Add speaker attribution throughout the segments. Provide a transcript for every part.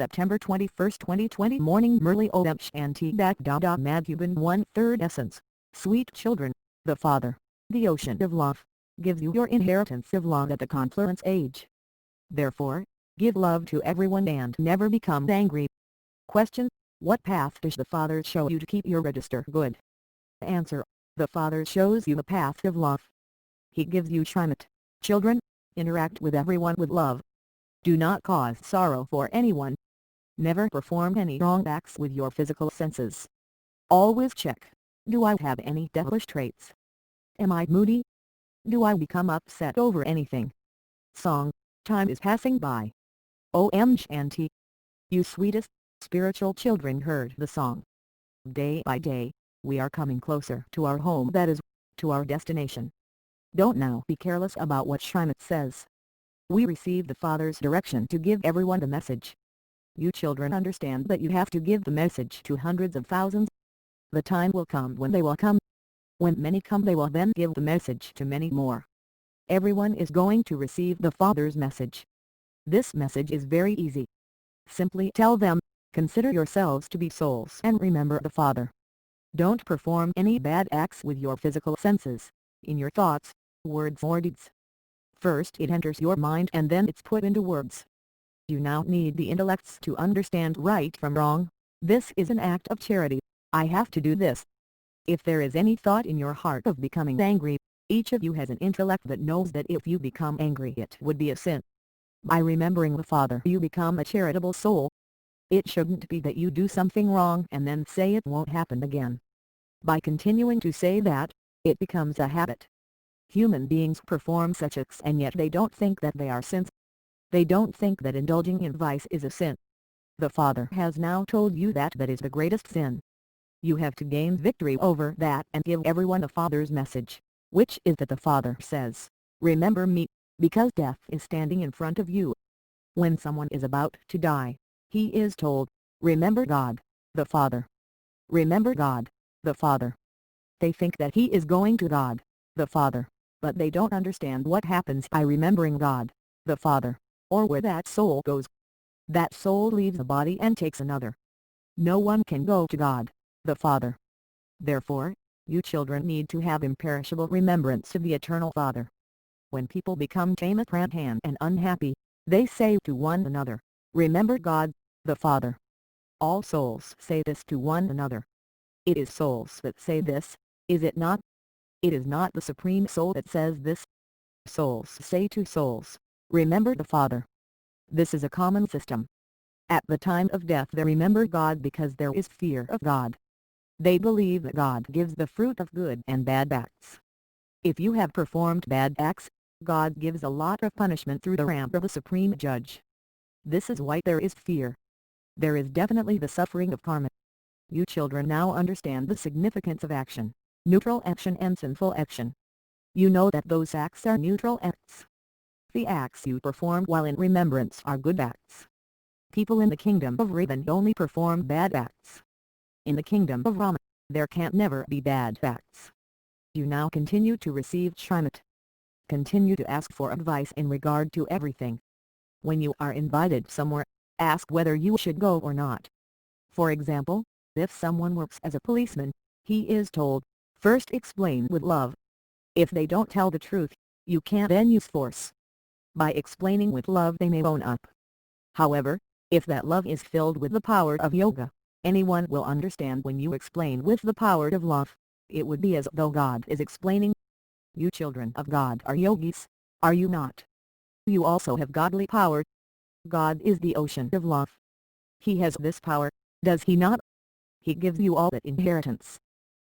Speaker 1: September 21, 2020 Morning Murli Om Shanti Madhuban 1/3 Essence. Sweet children, the Father, the ocean of love, gives you your inheritance of love at the confluence age. Therefore, give love to everyone and never become angry. Question: what path does the Father show you to keep your register good? Answer: the Father shows you the path of love. He gives you Shrimat. Children, interact with everyone with love. Do not cause sorrow for anyone. Never perform any wrong acts with your physical senses. Always check, do I have any devilish traits? Am I moody? Do I become upset over anything? Song: time is passing by. Om Shanti. You sweetest, spiritual children heard the song. Day by day, we are coming closer to our home, that is, to our destination. Don't now be careless about what Shrimat says. We receive the Father's direction to give everyone the message. You children understand that you have to give the message to hundreds of thousands. The time will come when they will come. When many come, they will then give the message to many more. Everyone is going to receive the Father's message. This message is very easy. Simply tell them, consider yourselves to be souls and remember the Father. Don't perform any bad acts with your physical senses, in your thoughts, words or deeds. First it enters your mind and then it's put into words. You now need the intellects to understand right from wrong. This is an act of charity. I have to do this. If there is any thought in your heart of becoming angry, each of you has an intellect that knows that if you become angry it would be a sin. By remembering the Father you become a charitable soul. It shouldn't be that you do something wrong and then say it won't happen again. By continuing to say that, it becomes a habit. Human beings perform such acts and yet they don't think that they are sins. They don't think that indulging in vice is a sin. The Father has now told you that that is the greatest sin. You have to gain victory over that and give everyone the Father's message, which is that the Father says, remember me, because death is standing in front of you. When someone is about to die, he is told, remember God, the Father. Remember God, the Father. They think that he is going to God, the Father, but they don't understand what happens by remembering God, the Father, or where that soul goes. That soul leaves the body and takes another. No one can go to God, the Father. Therefore, you children need to have imperishable remembrance of the Eternal Father. When people become tamatranhan and unhappy, they say to one another, remember God, the Father. All souls say this to one another. It is souls that say this, is it not? It is not the Supreme Soul that says this. Souls say to souls, remember the Father. This is a common system. At the time of death they remember God because there is fear of God. They believe that God gives the fruit of good and bad acts. If you have performed bad acts, God gives a lot of punishment through the ramp of the Supreme Judge. This is why there is fear. There is definitely the suffering of karma. You children now understand the significance of action, neutral action and sinful action. You know that those acts are neutral acts. The acts you perform while in remembrance are good acts. People in the kingdom of Ravan only perform bad acts. In the kingdom of Rama, there can't never be bad acts. You now continue to receive Shrimat. Continue to ask for advice in regard to everything. When you are invited somewhere, ask whether you should go or not. For example, if someone works as a policeman, he is told, first explain with love. If they don't tell the truth, you can't then use force. By explaining with love they may own up. However, if that love is filled with the power of yoga, anyone will understand when you explain with the power of love. It would be as though God is explaining. You children of God are yogis, are you not? You also have godly power. God is the ocean of love. He has this power, does he not? He gives you all that inheritance.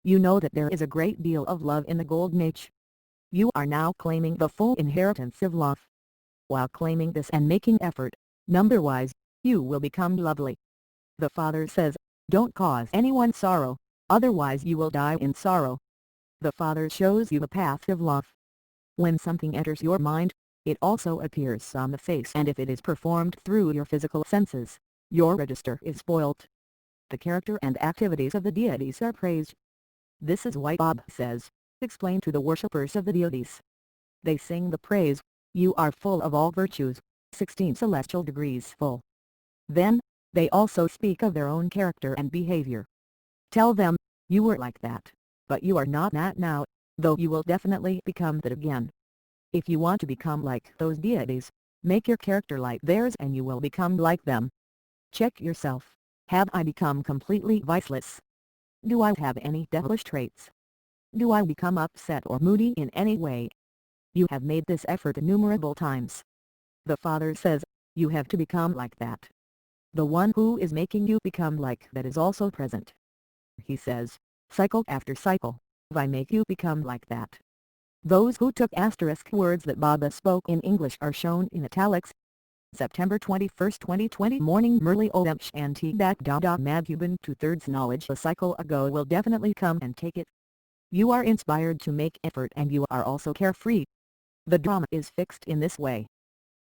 Speaker 1: You know that there is a great deal of love in the golden age. You are now claiming the full inheritance of love. While claiming this and making effort, number-wise, you will become lovely. The Father says, don't cause anyone sorrow, otherwise you will die in sorrow. The Father shows you the path of love. When something enters your mind, it also appears on the face, and if it is performed through your physical senses, your register is spoilt. The character and activities of the deities are praised. This is why Bob says, explain to the worshippers of the deities. They sing the praise, you are full of all virtues, 16 celestial degrees full. Then, They also speak of their own character and behavior. Tell them, you were like that, but you are not that now, though you will definitely become that again. If you want to become like those deities, make your character like theirs and you will become like them. Check yourself. Have I become completely viceless? Do I have any devilish traits? Do I become upset or moody in any way? You have made this effort innumerable times. The Father says, you have to become like that. The one who is making you become like that is also present. He says, cycle after cycle, I make you become like that. Those who took asterisk words that Baba spoke in English are shown in italics. September 21, 2020 Morning Murli Om Shanti Dak Dada Madhuban 2/3 Knowledge a cycle ago will definitely come and take it. You are inspired to make effort and you are also carefree. The drama is fixed in this way.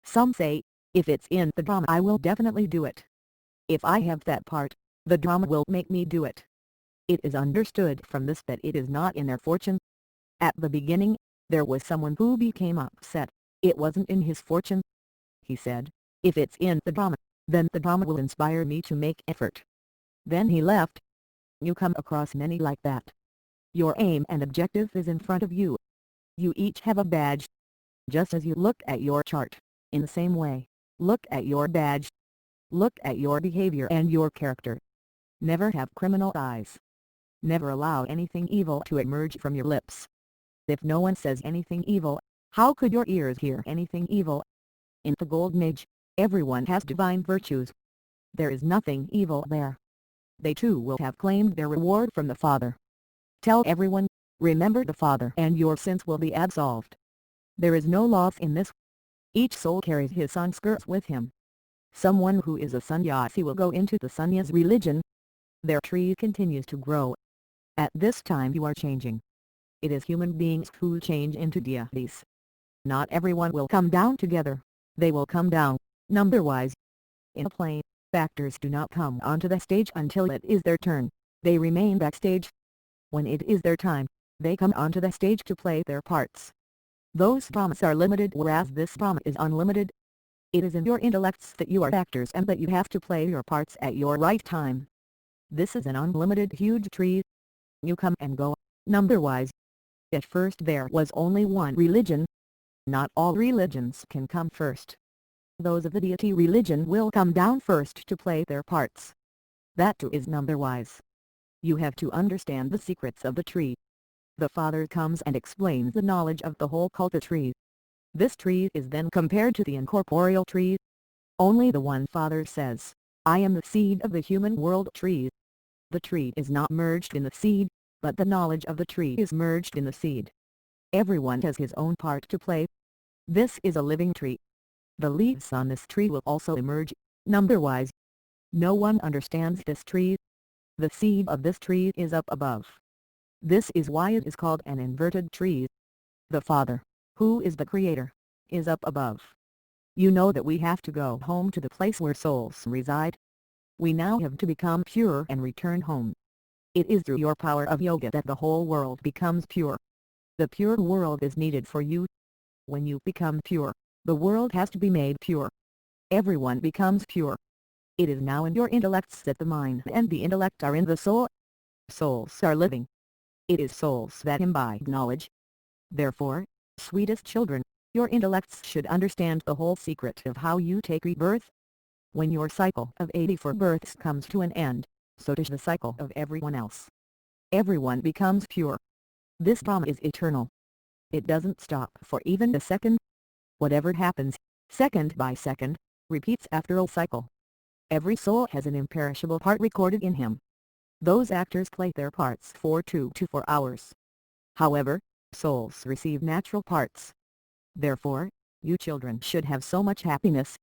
Speaker 1: Some say, if it's in the drama I will definitely do it. If I have that part, the drama will make me do it. It is understood from this that it is not in their fortune. At the beginning, there was someone who became upset, it wasn't in his fortune. He said, if it's in the drama, then the drama will inspire me to make effort. Then he left. You come across many like that. Your aim and objective is in front of you. You each have a badge. Just as you look at your chart, in the same way, look at your badge. Look at your behavior and your character. Never have criminal eyes. Never allow anything evil to emerge from your lips. If no one says anything evil, how could your ears hear anything evil? In the Golden Age, everyone has divine virtues. There is nothing evil there. They too will have claimed their reward from the Father. Tell everyone, remember the Father and your sins will be absolved. There is no loss in this. Each soul carries his sanskars with him. Someone who is a sannyasi will go into the sannyas religion. Their tree continues to grow. At this time you are changing. It is human beings who change into deities. Not everyone will come down together. They will come down, number-wise. In a play, actors do not come onto the stage until it is their turn. They remain backstage. When it is their time, they come onto the stage to play their parts. Those dramas are limited whereas this drama is unlimited. It is in your intellects that you are actors and that you have to play your parts at your right time. This is an unlimited huge tree. You come and go, number-wise. At first there was only one religion. Not all religions can come first. Those of the deity religion will come down first to play their parts. That too is number-wise. You have to understand the secrets of the tree. The Father comes and explains the knowledge of the whole culta tree. This tree is then compared to the incorporeal tree. Only the one Father says, I am the seed of the human world tree. The tree is not merged in the seed, but the knowledge of the tree is merged in the seed. Everyone has his own part to play. This is a living tree. The leaves on this tree will also emerge, number-wise. No one understands this tree. The seed of this tree is up above. This is why it is called an inverted tree. The Father, who is the Creator, is up above. You know that we have to go home to the place where souls reside. We now have to become pure and return home. It is through your power of yoga that the whole world becomes pure. The pure world is needed for you. When you become pure, the world has to be made pure. Everyone becomes pure. It is now in your intellects that the mind and the intellect are in the soul. Souls are living. It is souls that imbibe knowledge. Therefore, sweetest children, your intellects should understand the whole secret of how you take rebirth. When your cycle of 84 births comes to an end, so does the cycle of everyone else. Everyone becomes pure. This drama is eternal. It doesn't stop for even a second. Whatever happens, second by second, repeats after a cycle. Every soul has an imperishable part recorded in him. Those actors play their parts for 2 to 4 hours. However, souls receive natural parts. Therefore, you children should have so much happiness.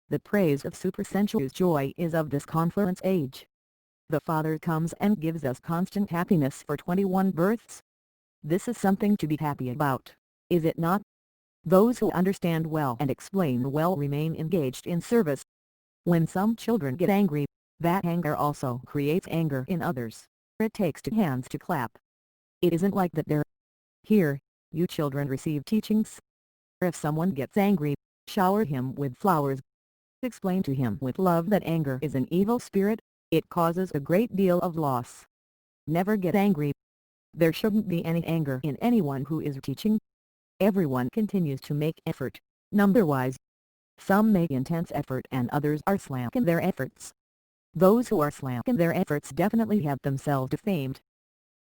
Speaker 1: The praise of supersensuous joy is of this confluence age. The Father comes and gives us constant happiness for 21 births. This is something to be happy about, is it not? Those who understand well and explain well remain engaged in service. When some children get angry, that anger also creates anger in others. It takes 2 hands to clap. It isn't like that there. Here, you children receive teachings. If someone gets angry, shower him with flowers. Explain to him with love that anger is an evil spirit, it causes a great deal of loss. Never get angry. There shouldn't be any anger in anyone who is teaching. Everyone continues to make effort, number-wise. Some make intense effort and others are slack in their efforts. Those who are slack in their efforts definitely have themselves defamed.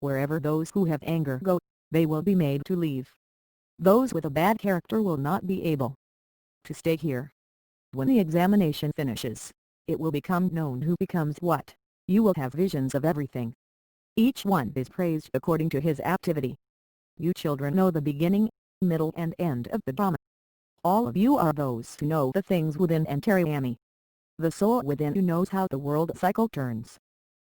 Speaker 1: Wherever those who have anger go, they will be made to leave. Those with a bad character will not be able to stay here. When the examination finishes, it will become known who becomes what. You will have visions of everything. Each one is praised according to his activity. You children know the beginning, middle and end of the drama. All of you are those who know the things within Antaryami. The soul within you knows how the world cycle turns.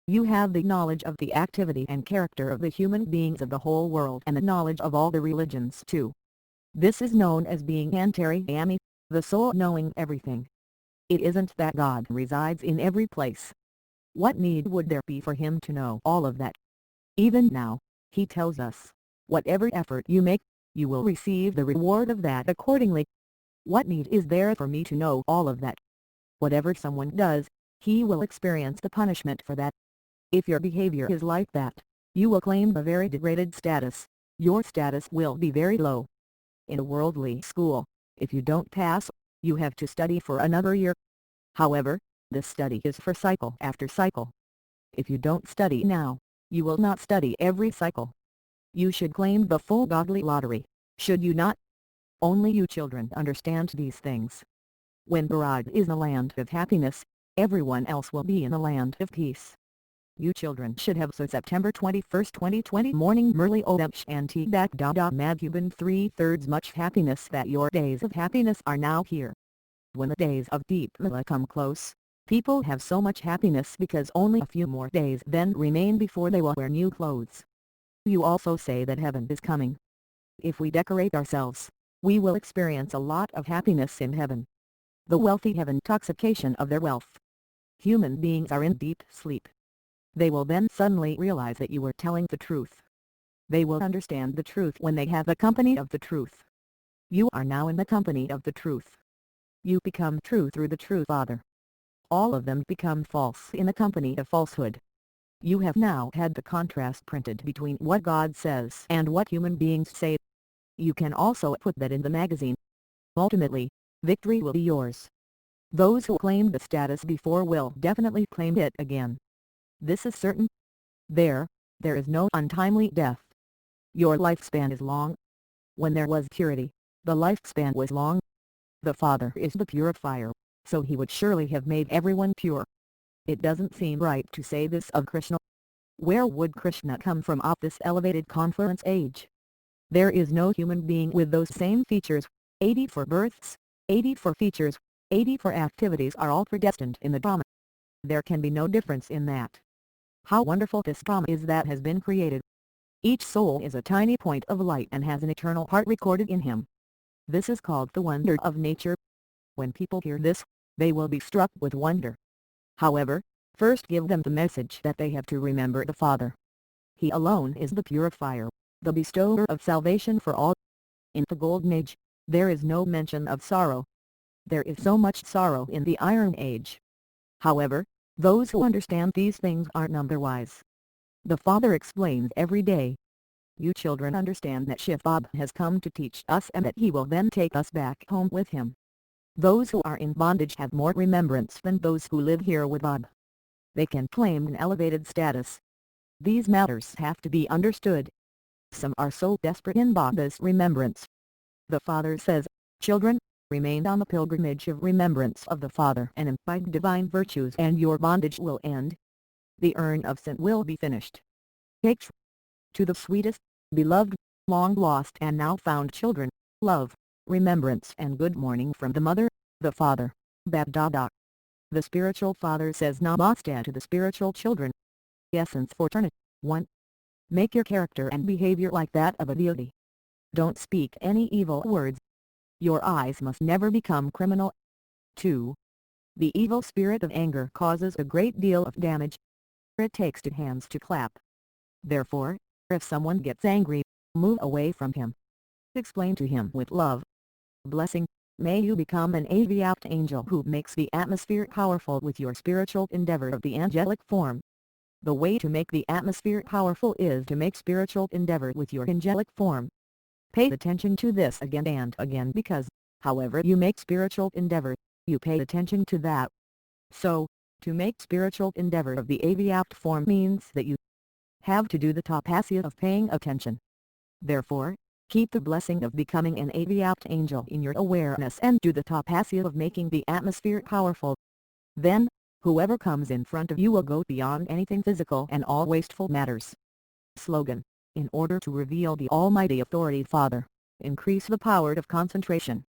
Speaker 1: You have the knowledge of the activity and character of the human beings of the whole world and the knowledge of all the religions too. This is known as being Antaryami, the soul knowing everything. It isn't that God resides in every place. What need would there be for him to know all of that? Even now, he tells us, whatever effort you make, you will receive the reward of that accordingly. What need is there for me to know all of that? Whatever someone does, he will experience the punishment for that. If your behavior is like that, you will claim a very degraded status. Your status will be very low. In a worldly school, if you don't pass, you have to study for another year. However, this study is for cycle after cycle. If you don't study now, you will not study every cycle. You should claim the full godly lottery, should you not? Only you children understand these things. When Bharad is in the land of happiness, everyone else will be in the land of peace. You children should have so September 21, 2020 morning Murli Odam Shanti Dak Dada Madhuban 3/3 much happiness that your days of happiness are now here. When the days of deep lila come close, people have so much happiness because only a few more days then remain before they will wear new clothes. You also say that heaven is coming. If we decorate ourselves, we will experience a lot of happiness in heaven. The wealthy have intoxication of their wealth. Human beings are in deep sleep. They will then suddenly realize that you were telling the truth. They will understand the truth when they have the company of the truth. You are now in the company of the truth. You become true through the true Father. All of them become false in the company of falsehood. You have now had the contrast printed between what God says and what human beings say. You can also put that in the magazine. Ultimately, victory will be yours. Those who claimed the status before will definitely claim it again. This is certain. There is no untimely death. Your lifespan is long. When there was purity, the lifespan was long. The Father is the purifier, so he would surely have made everyone pure. It doesn't seem right to say this of Krishna. Where would Krishna come from of this elevated confluence age? There is no human being with those same features. 84 births, 84 features, 84 activities are all predestined in the drama. There can be no difference in that. How wonderful this drama is that has been created. Each soul is a tiny point of light and has an eternal heart recorded in him. This is called the wonder of nature. When people hear this, they will be struck with wonder. However, first give them the message that they have to remember the Father. He alone is the purifier, the bestower of salvation for all. In the Golden Age, there is no mention of sorrow. There is so much sorrow in the Iron Age. However, those who understand these things are number-wise. The Father explains every day. You children understand that Shiva has come to teach us and that he will then take us back home with him. Those who are in bondage have more remembrance than those who live here with Bob. They can claim an elevated status. These matters have to be understood. Some are so desperate in Baba's remembrance. The Father says, children, remain on the pilgrimage of remembrance of the Father and imbibe divine virtues and your bondage will end. The urn of sin will be finished. Take to the sweetest, beloved, long lost and now found children, love, remembrance and good morning from the Mother, the Father, Bab-Dada. The spiritual Father says Namaste to the spiritual children. Essence for Eternity. 1. Make your character and behavior like that of a deity. Don't speak any evil words. Your eyes must never become criminal. 2. The evil spirit of anger causes a great deal of damage. It takes two hands to clap. Therefore, if someone gets angry, move away from him. Explain to him with love. Blessing. May you become an aviapt angel who makes the atmosphere powerful with your spiritual endeavor of the angelic form. The way to make the atmosphere powerful is to make spiritual endeavor with your angelic form. Pay attention to this again and again because, however you make spiritual endeavor, you pay attention to that. So, to make spiritual endeavor of the aviapt form means that you have to do the tapasya of paying attention. Therefore, keep the blessing of becoming an aviapt angel in your awareness and do the tapasya of making the atmosphere powerful. Then, whoever comes in front of you will go beyond anything physical and all wasteful matters. Slogan: in order to reveal the Almighty Authority Father, increase the power of concentration.